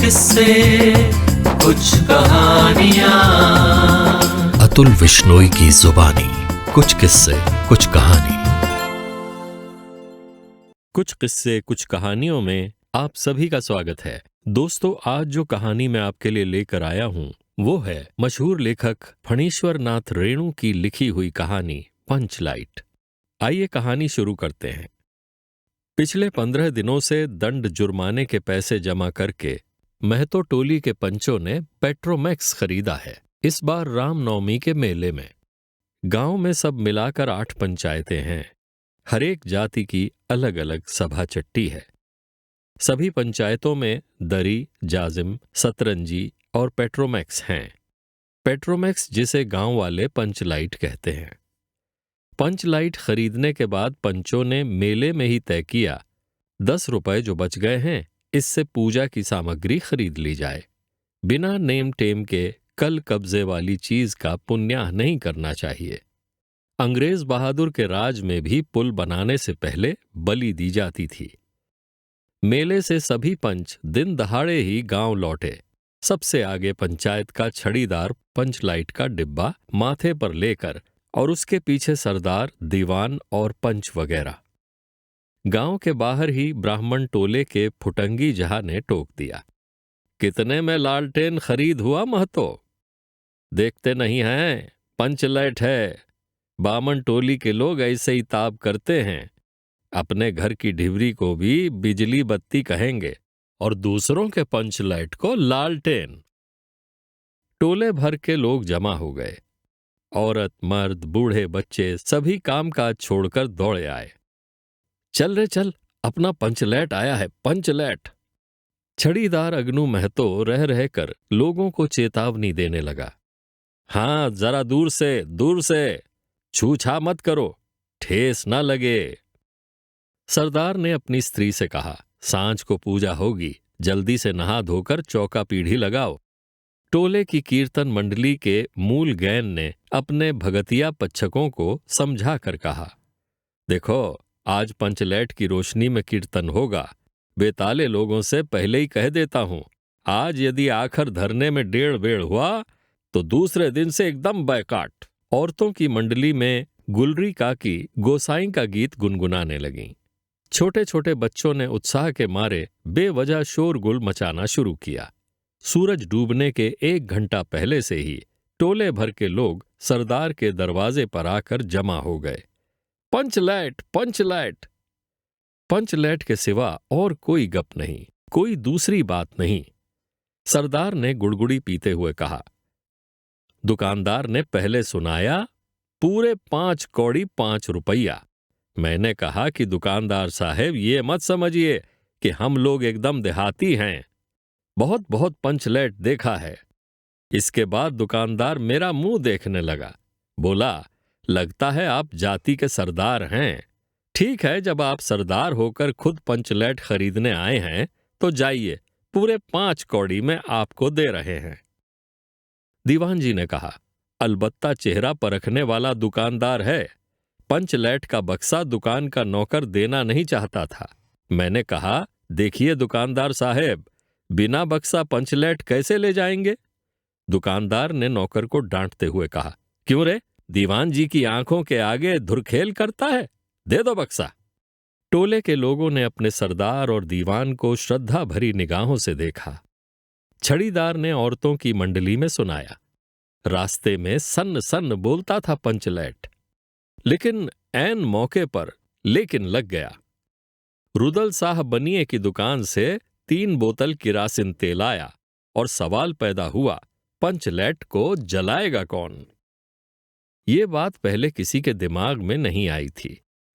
किस्से, कुछ कहानियाँ। अतुल विश्नोई की जुबानी, कुछ किस्से कुछ कहानी। कुछ किस्से कुछ कहानियों में आप सभी का स्वागत है। दोस्तों, आज जो कहानी मैं आपके लिए लेकर आया हूँ वो है मशहूर लेखक फणीश्वर नाथ रेणु की लिखी हुई कहानी पंचलाइट। आइए कहानी शुरू करते हैं। पिछले 15 दिनों से दंड जुर्माने के पैसे जमा करके महतो टोली के पंचों ने पेट्रोमैक्स खरीदा है। इस बार रामनवमी के मेले में। गांव में सब मिलाकर 8 पंचायतें हैं। हर एक जाति की अलग अलग सभा चट्टी है। सभी पंचायतों में दरी, जाजिम, सतरंजी और पेट्रोमैक्स हैं। पेट्रोमैक्स जिसे गांव वाले पंचलाइट कहते हैं। पंचलाइट खरीदने के बाद पंचों ने मेले में ही तय किया 10 रुपए जो बच गए हैं इससे पूजा की सामग्री खरीद ली जाए। बिना नेम टेम के कल कब्जे वाली चीज का पुण्याह नहीं करना चाहिए। अंग्रेज बहादुर के राज में भी पुल बनाने से पहले बलि दी जाती थी। मेले से सभी पंच दिन दहाड़े ही गांव लौटे। सबसे आगे पंचायत का छड़ीदार पंचलाइट का डिब्बा माथे पर लेकर और उसके पीछे सरदार, दीवान और पंच वगैरह। गांव के बाहर ही ब्राह्मण टोले के फुटंगी जहा ने टोक दिया, कितने में लालटेन खरीद हुआ महतो? देखते नहीं हैं, पंचलाइट है। बामन टोली के लोग ऐसे ही ताब करते हैं। अपने घर की ढिबरी को भी बिजली बत्ती कहेंगे और दूसरों के पंचलाइट को लालटेन। टोले भर के लोग जमा हो गए। औरत, मर्द, बूढ़े, बच्चे सभी कामकाज छोड़कर दौड़े आए। चल रे चल, अपना पंचलैट आया है, पंचलैट। छड़ीदार अगनू महतो रह रहकर लोगों को चेतावनी देने लगा। हाँ, जरा दूर से छूछा मत करो, ठेस ना लगे। सरदार ने अपनी स्त्री से कहा, सांझ को पूजा होगी, जल्दी से नहा धोकर चौका पीढ़ी लगाओ। टोले की कीर्तन मंडली के मूल गैन ने अपने भगतिया पच्छकों को समझा कर कहा, देखो, आज पंचलैट की रोशनी में कीर्तन होगा। बेताले लोगों से पहले ही कह देता हूं, आज यदि आखिर धरने में 1.5 बेड़ हुआ तो दूसरे दिन से एकदम बैकाट। औरतों की मंडली में गुलरी काकी गोसाई का गीत गुनगुनाने लगीं। छोटे छोटे बच्चों ने उत्साह के मारे बेवजह शोरगुल मचाना शुरू किया। सूरज डूबने के 1 घंटा पहले से ही टोले भर के लोग सरदार के दरवाजे पर आकर जमा हो गए। पंचलैट, पंचलैट। पंचलैट के सिवा और कोई गप नहीं, कोई दूसरी बात नहीं। सरदार ने गुड़गुड़ी पीते हुए कहा। दुकानदार ने पहले सुनाया, पूरे 5 कौड़ी 5 रुपया। मैंने कहा कि दुकानदार साहब, ये मत समझिए कि हम लोग एकदम देहाती हैं। बहुत बहुत पंचलैट देखा है। इसके बाद दुकानदार मेरा मुंह देखने लगा। बोला, लगता है आप जाति के सरदार हैं। ठीक है, जब आप सरदार होकर खुद पंचलैट खरीदने आए हैं तो जाइए, पूरे 5 कौड़ी में आपको दे रहे हैं। दीवान जी ने कहा, अलबत्ता चेहरा परखने वाला दुकानदार है। पंचलैट का बक्सा दुकान का नौकर देना नहीं चाहता था। मैंने कहा, देखिए दुकानदार साहब, बिना बक्सा पंचलैट कैसे ले जाएंगे? दुकानदार ने नौकर को डांटते हुए कहा, क्यों रे, दीवान जी की आंखों के आगे धुरखेल करता है? दे दो बक्सा। टोले के लोगों ने अपने सरदार और दीवान को श्रद्धा भरी निगाहों से देखा। छड़ीदार ने औरतों की मंडली में सुनाया। रास्ते में सन्न सन्न बोलता था पंचलैट, लेकिन ऐन मौके पर लेकिन लग गया। रुदल साह बनिए की दुकान से 3 बोतल किरासिन तेल आया और सवाल पैदा हुआ, पंचलैट को जलाएगा कौन? ये बात पहले किसी के दिमाग में नहीं आई थी।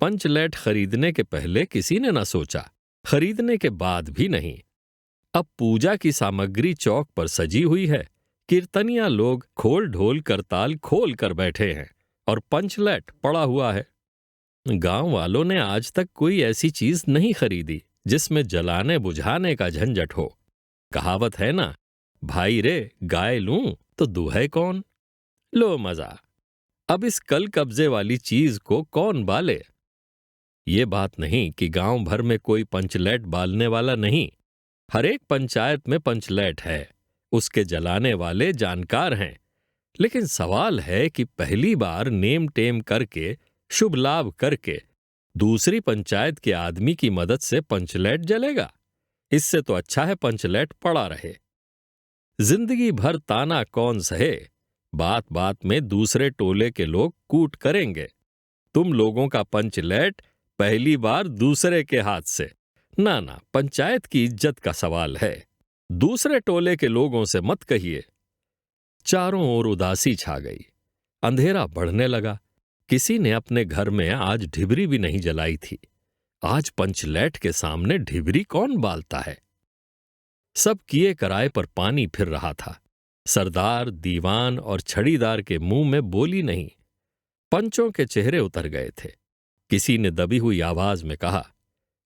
पंचलैट खरीदने के पहले किसी ने न सोचा, खरीदने के बाद भी नहीं। अब पूजा की सामग्री चौक पर सजी हुई है। कीर्तनिया लोग खोल ढोल करताल खोल कर बैठे हैं और पंचलैट पड़ा हुआ है। गांव वालों ने आज तक कोई ऐसी चीज नहीं खरीदी जिसमें जलाने बुझाने का झंझट हो। कहावत है ना, भाई रे, गाय लूं तो दूहे कौन? लो मजा। अब इस कल कब्जे वाली चीज को कौन बाले? ये बात नहीं कि गांव भर में कोई पंचलैट बालने वाला नहीं। हर एक पंचायत में पंचलैट है, उसके जलाने वाले जानकार हैं। लेकिन सवाल है कि पहली बार नेम टेम करके, शुभ लाभ करके दूसरी पंचायत के आदमी की मदद से पंचलैट जलेगा? इससे तो अच्छा है पंचलैट पड़ा रहे। जिंदगी भर ताना कौन सहे, बात बात में दूसरे टोले के लोग कूट करेंगे। तुम लोगों का पंचलैट पहली बार दूसरे के हाथ से। ना ना, पंचायत की इज्जत का सवाल है, दूसरे टोले के लोगों से मत कहिए। चारों ओर उदासी छा गई, अंधेरा बढ़ने लगा। किसी ने अपने घर में आज ढिबरी भी नहीं जलाई थी। आज पंचलैट के सामने ढिबरी कौन बालता है? सब किए कराए पर पानी फिर रहा था। सरदार, दीवान और छड़ीदार के मुंह में बोली नहीं। पंचों के चेहरे उतर गए थे। किसी ने दबी हुई आवाज में कहा,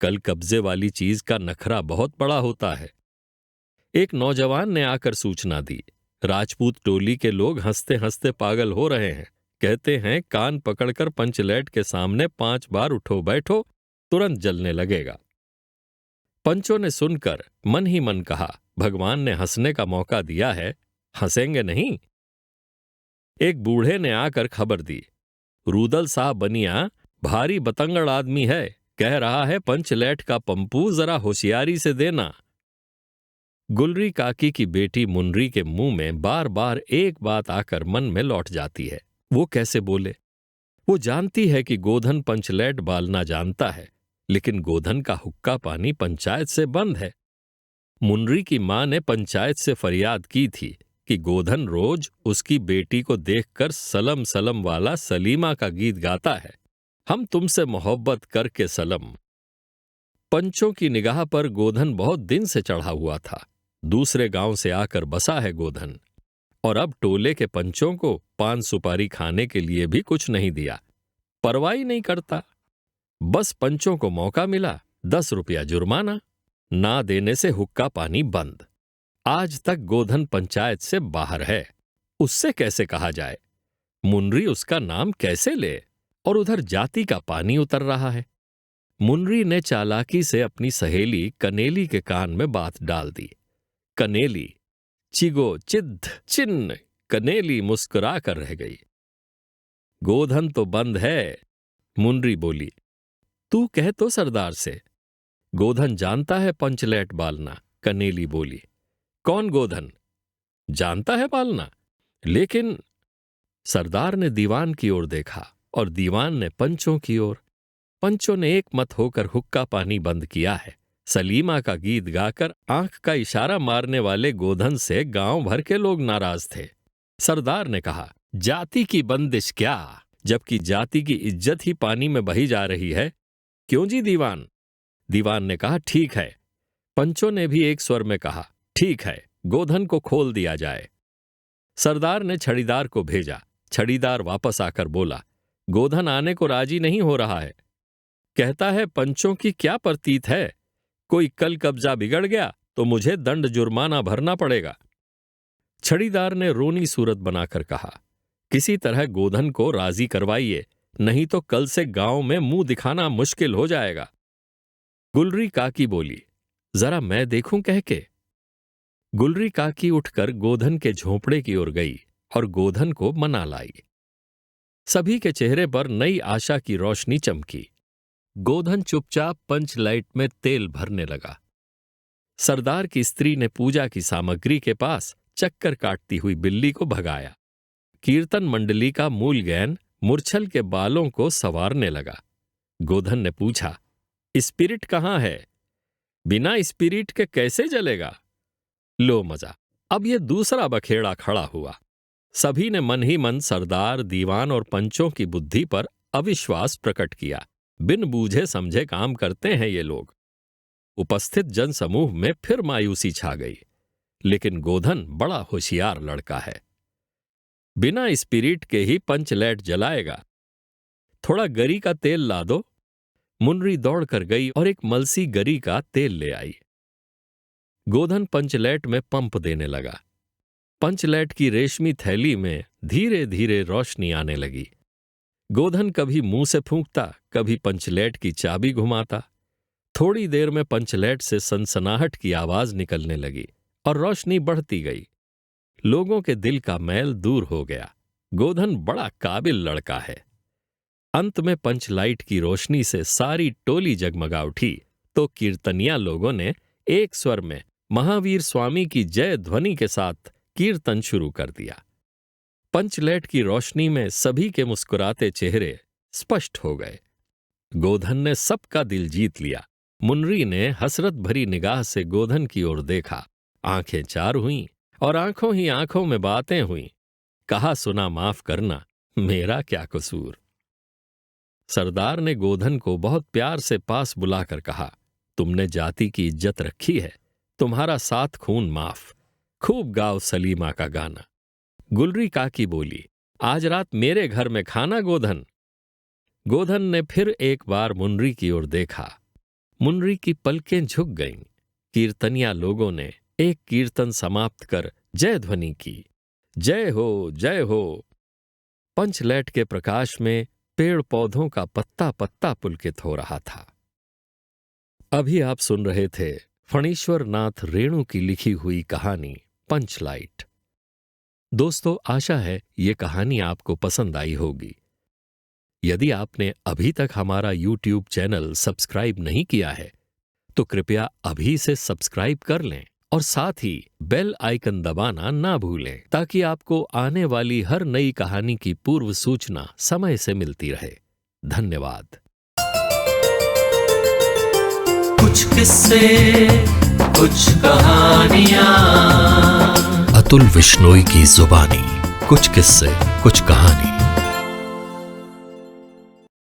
कल कब्जे वाली चीज का नखरा बहुत बड़ा होता है। एक नौजवान ने आकर सूचना दी, राजपूत टोली के लोग हंसते हंसते पागल हो रहे हैं। कहते हैं कान पकड़कर पंचलैट के सामने 5 बार उठो बैठो, तुरंत जलने लगेगा। पंचों ने सुनकर मन ही मन कहा, भगवान ने हंसने का मौका दिया है, हंसेंगे नहीं? एक बूढ़े ने आकर खबर दी, रूदल साहब बनिया भारी बतंगड़ आदमी है, कह रहा है पंचलैट का पंपू जरा होशियारी से देना। गुलरी काकी की बेटी मुनरी के मुंह में बार बार एक बात आकर मन में लौट जाती है। वो कैसे बोले? वो जानती है कि गोधन पंचलैट बालना जानता है, लेकिन गोधन का हुक्का पानी पंचायत से बंद है। मुनरी की मां ने पंचायत से फरियाद की थी कि गोधन रोज उसकी बेटी को देखकर सलम सलम वाला सलीमा का गीत गाता है, हम तुमसे मोहब्बत करके सलम। पंचों की निगाह पर गोधन बहुत दिन से चढ़ा हुआ था। दूसरे गांव से आकर बसा है गोधन, और अब टोले के पंचों को पान सुपारी खाने के लिए भी कुछ नहीं दिया। परवाही नहीं करता। बस पंचों को मौका मिला, 10 रुपया जुर्माना, ना देने से हुक्का पानी बंद। आज तक गोधन पंचायत से बाहर है, उससे कैसे कहा जाए? मुनरी उसका नाम कैसे ले? और उधर जाति का पानी उतर रहा है। मुनरी ने चालाकी से अपनी सहेली कनेली के कान में बात डाल दी। कनेली चिगो चिद्ध चिन्ह, कनेली मुस्कुरा कर रह गई। गोधन तो बंद है, मुनरी बोली। तू कह तो सरदार से। गोधन जानता है पंचलैट बालना, कनेली बोली। कौन गोधन? जानता है बालना, लेकिन सरदार ने दीवान की ओर देखा और दीवान ने पंचों की ओर। पंचों ने एक मत होकर हुक्का पानी बंद किया है। सलीमा का गीत गाकर आंख का इशारा मारने वाले गोधन से गांव भर के लोग नाराज थे। सरदार ने कहा, जाति की बंदिश क्या, जबकि जाति की इज्जत ही पानी में बही जा रही है। क्यों जी दीवान? दीवान ने कहा, ठीक है। पंचों ने भी एक स्वर में कहा, ठीक है, गोधन को खोल दिया जाए। सरदार ने छड़ीदार को भेजा। छड़ीदार वापस आकर बोला, गोधन आने को राजी नहीं हो रहा है। कहता है पंचों की क्या प्रतीत है, कोई कल कब्जा बिगड़ गया तो मुझे दंड जुर्माना भरना पड़ेगा। छड़ीदार ने रोनी सूरत बनाकर कहा, किसी तरह गोधन को राजी करवाइए, नहीं तो कल से गांव में मुंह दिखाना मुश्किल हो जाएगा। गुलरी काकी बोली, जरा मैं देखूं कह के। गुलरी काकी उठकर गोधन के झोंपड़े की ओर गई और गोधन को मना लाई। सभी के चेहरे पर नई आशा की रोशनी चमकी। गोधन चुपचाप पंचलाइट में तेल भरने लगा। सरदार की स्त्री ने पूजा की सामग्री के पास चक्कर काटती हुई बिल्ली को भगाया। कीर्तन मंडली का मूलगैन मूर्छल के बालों को संवारने लगा। गोधन ने पूछा, स्पिरिट कहाँ है? बिना स्पिरिट के कैसे जलेगा? लो मजा, अब ये दूसरा बखेड़ा खड़ा हुआ। सभी ने मन ही मन सरदार, दीवान और पंचों की बुद्धि पर अविश्वास प्रकट किया। बिन बूझे समझे काम करते हैं ये लोग। उपस्थित जनसमूह में फिर मायूसी छा गई। लेकिन गोधन बड़ा होशियार लड़का है, बिना स्पिरिट के ही पंचलैट जलाएगा। थोड़ा गरी का तेल ला दो। मुनरी दौड़कर गई और एक मलसी गरी का तेल ले आई। गोधन पंचलैट में पंप देने लगा। पंचलैट की रेशमी थैली में धीरे धीरे रोशनी आने लगी। गोधन कभी मुंह से फूंकता, कभी पंचलैट की चाबी घुमाता। थोड़ी देर में पंचलैट से सनसनाहट की आवाज निकलने लगी और रोशनी बढ़ती गई। लोगों के दिल का मैल दूर हो गया। गोधन बड़ा काबिल लड़का है। अंत में पंचलाइट की रोशनी से सारी टोली जगमगा उठी तो कीर्तनिया लोगों ने एक स्वर में महावीर स्वामी की जय ध्वनि के साथ कीर्तन शुरू कर दिया। पंचलैट की रोशनी में सभी के मुस्कुराते चेहरे स्पष्ट हो गए। गोधन ने सबका दिल जीत लिया। मुन्री ने हसरत भरी निगाह से गोधन की ओर देखा। आंखें चार हुईं और आंखों ही आंखों में बातें हुईं। कहा सुना माफ करना, मेरा क्या कसूर। सरदार ने गोधन को बहुत प्यार से पास बुलाकर कहा, तुमने जाति की इज्जत रखी है, तुम्हारा 7 खून माफ। खूब गाओ सलीमा का गाना। गुलरी काकी बोली, आज रात मेरे घर में खाना गोधन। गोधन ने फिर एक बार मुन्री की ओर देखा। मुन्री की पलकें झुक गईं। कीर्तनिया लोगों ने एक कीर्तन समाप्त कर जय ध्वनि की। जय हो, जय हो। पंचलैट के प्रकाश में पेड़ पौधों का पत्ता पत्ता पुलकित हो रहा था। अभी आप सुन रहे थे फणीश्वर नाथ रेणु की लिखी हुई कहानी पंचलाइट। दोस्तों, आशा है ये कहानी आपको पसंद आई होगी। यदि आपने अभी तक हमारा YouTube चैनल सब्सक्राइब नहीं किया है तो कृपया अभी से सब्सक्राइब कर लें और साथ ही बेल आइकन दबाना ना भूलें ताकि आपको आने वाली हर नई कहानी की पूर्व सूचना समय से मिलती रहे। धन्यवाद। कुछ किस्से, कुछ कहानियां। अतुल विश्नोई की जुबानी। कुछ किस्से, कुछ कहानी।